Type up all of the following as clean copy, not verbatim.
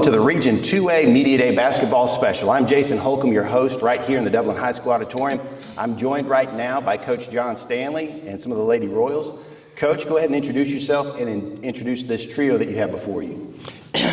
to the Region 2A Media Day Basketball Special. I'm Jason Holcomb, your host, right here in the Dublin High School Auditorium. I'm joined right now by Coach John Stanley and some of the Lady Royals. Coach, go ahead and introduce yourself and introduce this trio that you have before you.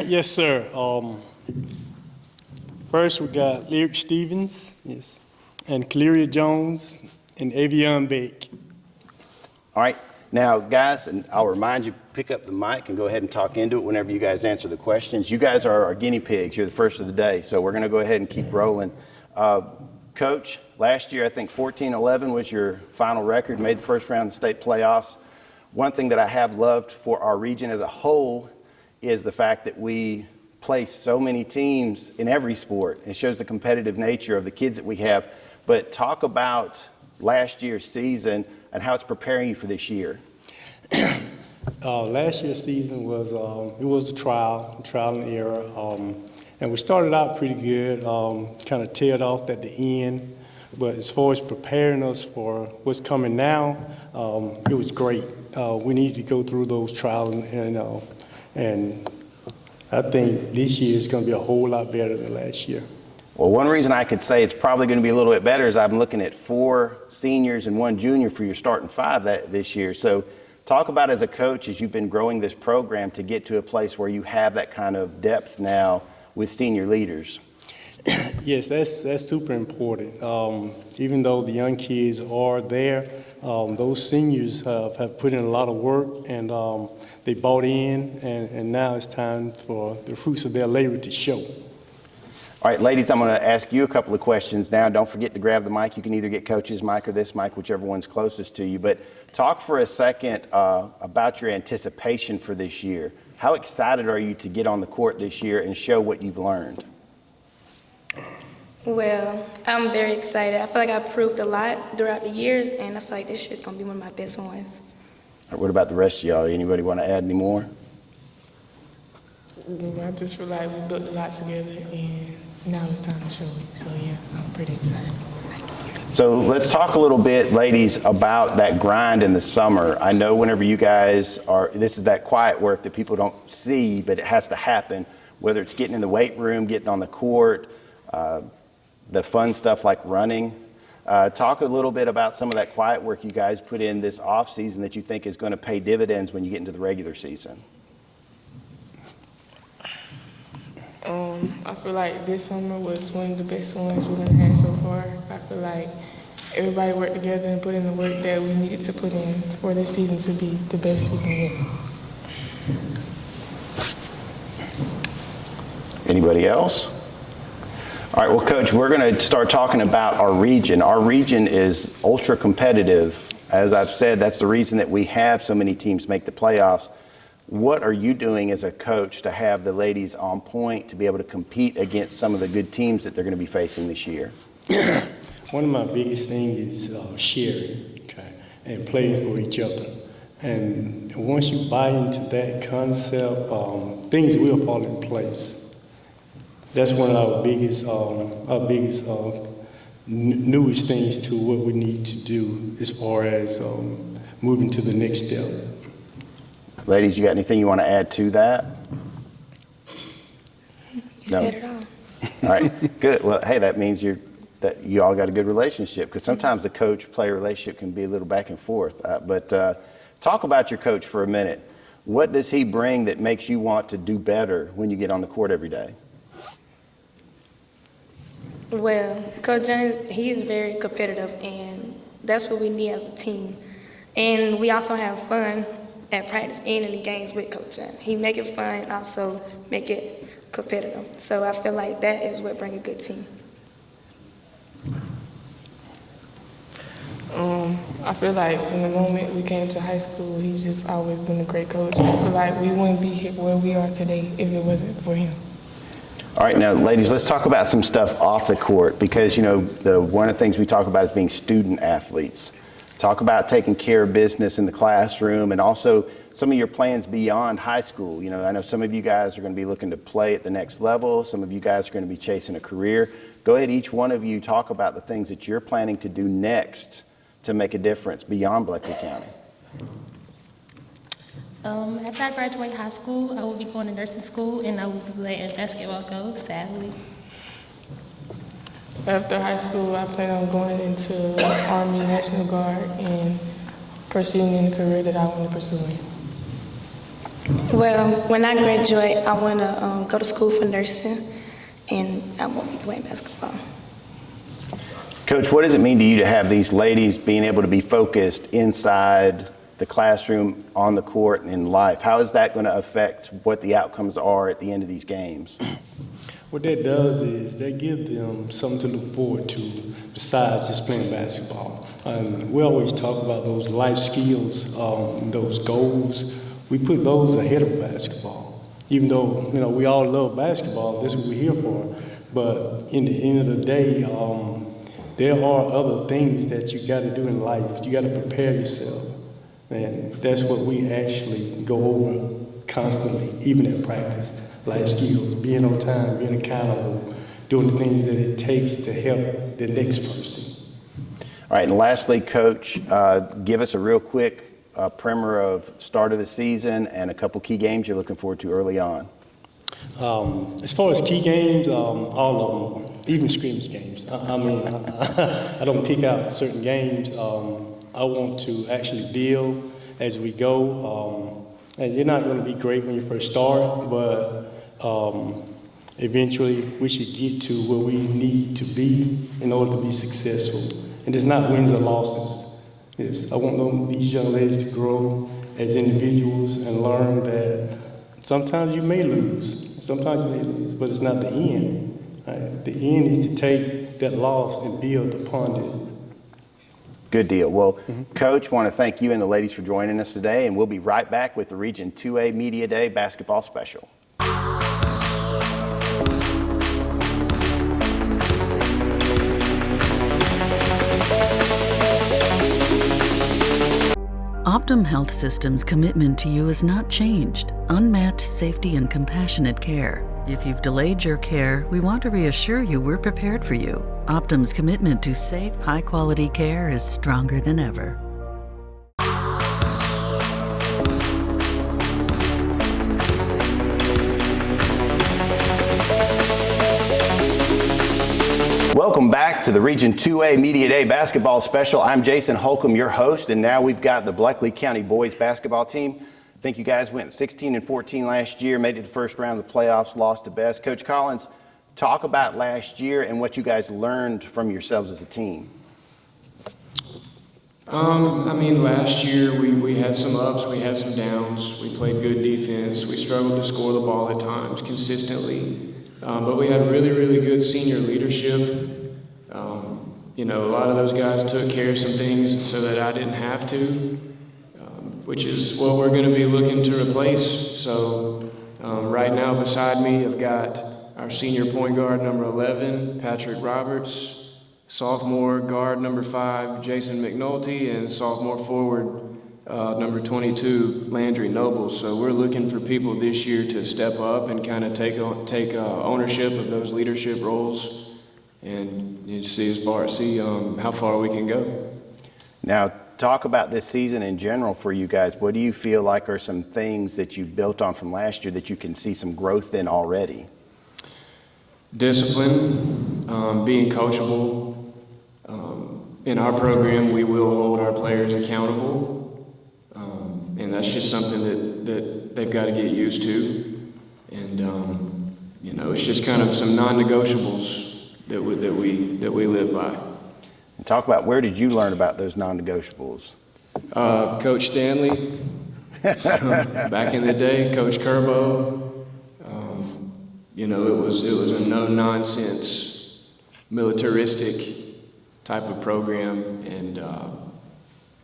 Yes, sir. First, we got Lyric Stevens, yes, and Clearia Jones, and Avion Bake. All right. Now, guys, and I'll remind you, pick up the mic and go ahead and talk into it whenever you guys answer the questions. You guys are our guinea pigs. You're the first of the day, so we're going to go ahead and keep rolling. Coach, last year I think 14-11 was your final record, made the first round of the state playoffs. One thing that I have loved for our region as a whole is the fact that we place so many teams in every sport. It shows the competitive nature of the kids that we have. But talk about last year's season and how it's preparing you for this year. Last year's season was it was a trial and error, and we started out pretty good, kind of tailed off at the end. But as far as preparing us for what's coming now, it was great. We need to go through those trials, and I think this year is going to be a whole lot better than last year. Well, one reason I could say it's probably going to be a little bit better is I'm looking at 4 seniors and 1 junior for your starting 5 this year. So talk about as a coach, as you've been growing this program to get to a place where you have that kind of depth now with senior leaders. Yes, that's super important. Even though the young kids are there, those seniors have put in a lot of work, and they bought in, and now it's time for the fruits of their labor to show. All right, ladies, I'm going to ask you a couple of questions now. Don't forget to grab the mic. You can either get Coach's mic or this mic, whichever one's closest to you. But talk for a second about your anticipation for this year. How excited are you to get on the court this year and show what you've learned? Well, I'm very excited. I feel like I proved a lot throughout the years, and I feel like this year is going to be one of my best ones. All right, what about the rest of y'all? Anybody want to add any more? I just feel like we built a lot together, and now it's time to show it. So, yeah, I'm pretty excited. So let's talk a little bit, ladies, about that grind in the summer. I know whenever you guys this is that quiet work that people don't see, but it has to happen, whether it's getting in the weight room, getting on the court, the fun stuff like running. Talk a little bit about some of that quiet work you guys put in this off season that you think is going to pay dividends when you get into the regular season. I feel like this summer was one of the best ones we've had so far. I feel like everybody worked together and put in the work that we needed to put in for this season to be the best season yet. Anybody else? All right, well, Coach, we're going to start talking about our region. Our region is ultra competitive. As I've said, that's the reason that we have so many teams make the playoffs. What are you doing as a coach to have the ladies on point to be able to compete against some of the good teams that they're going to be facing this year? One of my biggest things is sharing, okay, and playing for each other. And once you buy into that concept, things will fall in place. That's one of our biggest newest things to what we need to do as far as moving to the next step. Ladies, you got anything you want to add to that? You said it all. All right, good. Well, hey, that means that you all got a good relationship, because sometimes the coach-player relationship can be a little back and forth. But talk about your coach for a minute. What does he bring that makes you want to do better when you get on the court every day? Well, Coach Jones, he is very competitive, and that's what we need as a team. And we also have fun at practice and in the games with Coach Jones. He make it fun and also make it competitive. So I feel like that is what brings a good team. I feel like from the moment we came to high school, he's just always been a great coach. I feel like we wouldn't be here where we are today if it wasn't for him. All right, now, ladies, let's talk about some stuff off the court, because, you know, one of the things we talk about is being student athletes. Talk about taking care of business in the classroom, and also some of your plans beyond high school. You know, I know some of you guys are going to be looking to play at the next level. Some of you guys are going to be chasing a career. Go ahead, each one of you, talk about the things that you're planning to do next to make a difference beyond Bleckley County. After I graduate high school, I will be going to nursing school and I will be letting basketball go, sadly. After high school, I plan on going into Army National Guard and pursuing in the career that I want to pursue. Well, when I graduate, I want to go to school for nursing, and I won't be playing basketball. Coach, what does it mean to you to have these ladies being able to be focused inside the classroom, on the court, and in life? How is that going to affect what the outcomes are at the end of these games? What that does is that gives them something to look forward to besides just playing basketball. We always talk about those life skills, those goals. We put those ahead of basketball. Even though, we all love basketball, that's what we're here for. But in the end of the day, there are other things that you got to do in life. You got to prepare yourself. And that's what we actually go over constantly, even at practice. Life skills, being on time, being accountable, doing the things that it takes to help the next person. All right, and lastly, Coach, give us a real quick primer of start of the season and a couple key games you're looking forward to early on. As far as key games, all of them, even scrimmage games. I don't pick out certain games. I want to actually build as we go. And you're not going to be great when you first start, but eventually we should get to where we need to be in order to be successful. And it's not wins or losses. Yes, I want these young ladies to grow as individuals and learn that sometimes you may lose, but it's not the end. Right? The end is to take that loss and build upon it. Good deal. Well, Coach, want to thank you and the ladies for joining us today, and we'll be right back with the Region 2A Media Day basketball special. Optum Health System's commitment to you has not changed. Unmatched safety and compassionate care. If you've delayed your care, we want to reassure you we're prepared for you. Optum's commitment to safe, high-quality care is stronger than ever. Welcome back to the Region 2A Media Day basketball special. I'm Jason Holcomb, your host, and now we've got the Bleckley County boys basketball team. I think you guys went 16-14 last year, made it to the first round of the playoffs, lost to Best. Coach Collins, talk about last year and what you guys learned from yourselves as a team. Last year we had some ups, we had some downs. We played good defense. We struggled to score the ball at times consistently. But we had really, really good senior leadership. A lot of those guys took care of some things so that I didn't have to, which is what we're going to be looking to replace. So right now beside me, I've got our senior point guard, number 11, Patrick Roberts, sophomore guard, number 5, Jason McNulty, and sophomore forward, number 22, Landry Nobles. So we're looking for people this year to step up and kind of take ownership of those leadership roles and see how far we can go. Now, talk about this season in general for you guys. What do you feel like are some things that you've built on from last year that you can see some growth in already? Discipline, being coachable. In our program, we will hold our players accountable, and that's just something that they've got to get used to. And it's just kind of some non-negotiables that we live by. And talk about, where did you learn about those non-negotiables? Coach Stanley, back in the day, Coach Kerbo. It was a no-nonsense, militaristic type of program, and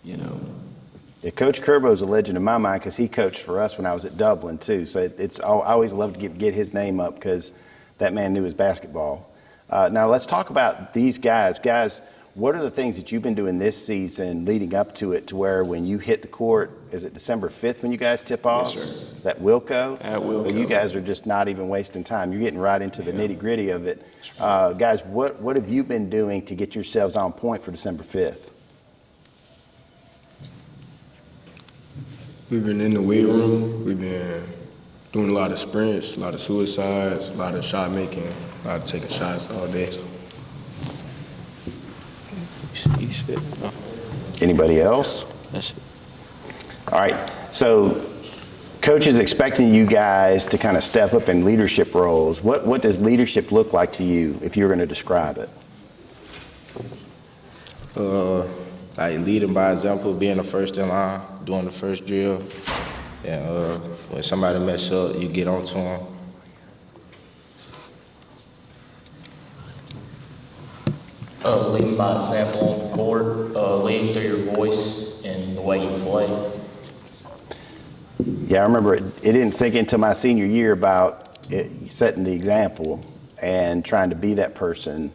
Yeah, Coach Kerbo's a legend in my mind because he coached for us when I was at Dublin too. So I always loved to get his name up because that man knew his basketball. Now let's talk about these guys. Guys, what are the things that you've been doing this season leading up to it to where when you hit the court, is it December 5th when you guys tip off? Yes, sir. Is that Wilco? At Wilco. So you guys are just not even wasting time. You're getting right into the nitty gritty of it. Guys, what have you been doing to get yourselves on point for December 5th? We've been in the weight room. We've been doing a lot of sprints, a lot of suicides, a lot of shot making, a lot of taking shots all day. Anybody else? That's it. All right, so Coach is expecting you guys to kind of step up in leadership roles. What does leadership look like to you if you were going to describe it? Like leading by example, being the first in line, doing the first drill, and when somebody mess up, you get onto them. Leading by example on the court, leading through your voice and the way you play. Yeah, I remember it didn't sink into my senior year about setting the example and trying to be that person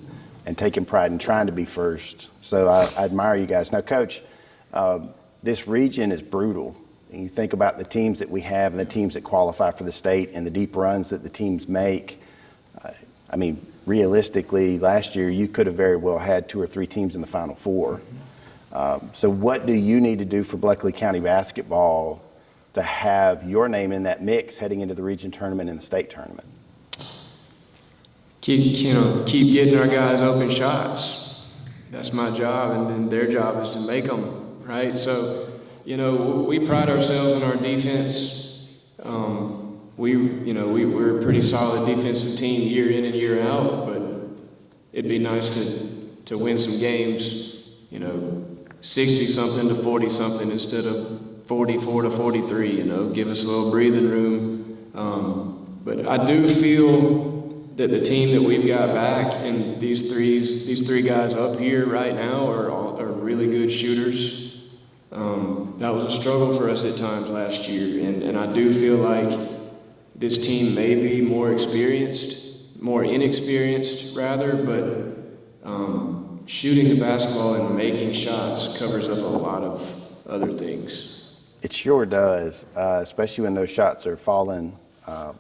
and taking pride in trying to be first. So I admire you guys. Now, Coach, this region is brutal. And you think about the teams that we have and the teams that qualify for the state and the deep runs that the teams make. I mean, realistically, last year you could have very well had 2 or 3 teams in the Final Four. So what do you need to do for Bleckley County basketball to have your name in that mix heading into the region tournament and the state tournament? Keep getting our guys open shots. That's my job, and then their job is to make them, right? So, we pride ourselves on our defense. We're a pretty solid defensive team year in and year out, but it'd be nice to win some games, 60-something to 40-something instead of 44 to 43, give us a little breathing room. But I do feel that the team that we've got back and these three guys up here right now are really good shooters. That was a struggle for us at times last year, and I do feel like this team may be more inexperienced rather, but shooting the basketball and making shots covers up a lot of other things. It sure does, especially when those shots are falling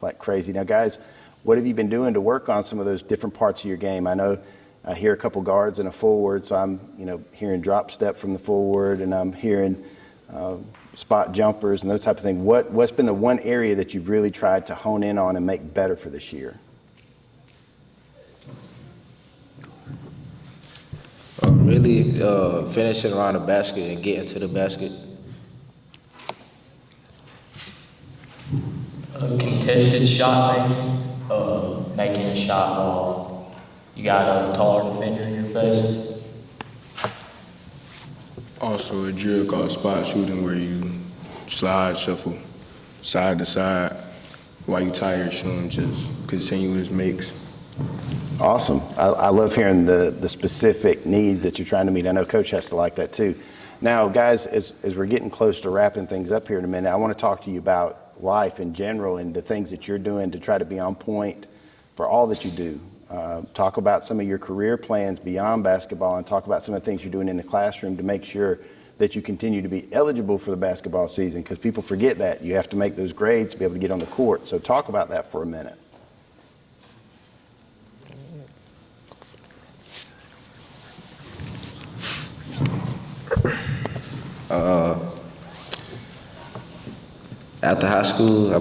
like crazy. Now, guys, what have you been doing to work on some of those different parts of your game? I know I hear a couple guards and a forward, so I'm hearing drop step from the forward, and I'm hearing spot jumpers and those type of things. What's been the one area that you've really tried to hone in on and make better for this year? Really finishing around the basket and getting to the basket. Contested shot making, making a shot while you got a taller defender in your face. Also a drill called spot shooting where you slide, shuffle, side to side. While you tie your shoe and just continuous makes. Awesome. I love hearing the specific needs that you're trying to meet. I know Coach has to like that too. Now, guys, as we're getting close to wrapping things up here in a minute, I want to talk to you about life in general and the things that you're doing to try to be on point for all that you do. Talk about some of your career plans beyond basketball and talk about some of the things you're doing in the classroom to make sure that you continue to be eligible for the basketball season, because people forget that. You have to make those grades to be able to get on the court. So talk about that for a minute. After high school, I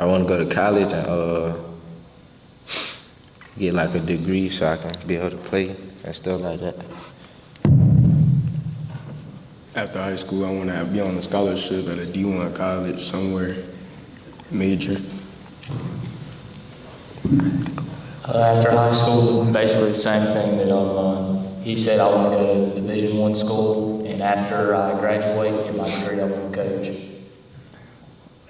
want to go to college and get like a degree so I can be able to play and stuff like that. After high school, I want to be on a scholarship at a D1 college somewhere major. After high school, basically the same thing that he said. I want to go to Division I school, and after I graduate and get my degree, I want to coach.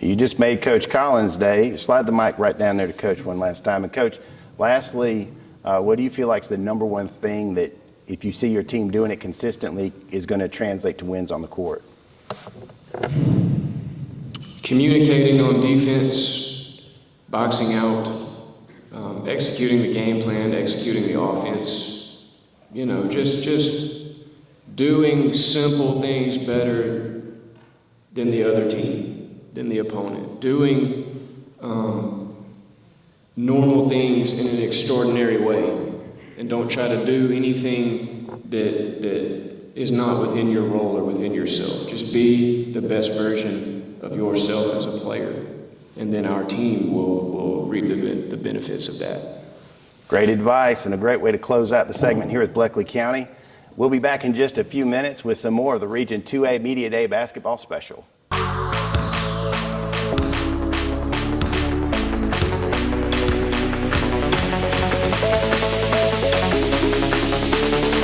You just made Coach Collins' day. Slide the mic right down there to Coach one last time. And Coach, lastly, what do you feel like is the number one thing that if you see your team doing it consistently is going to translate to wins on the court? Communicating on defense, boxing out, executing the game plan, executing the offense. Just doing simple things better than the other team, than the opponent. Doing normal things in an extraordinary way, and don't try to do anything that is not within your role or within yourself. Just be the best version of yourself as a player, and then our team will reap the benefits of that. Great advice and a great way to close out the segment here at Bleckley County. We'll be back in just a few minutes with some more of the Region 2A Media Day basketball special.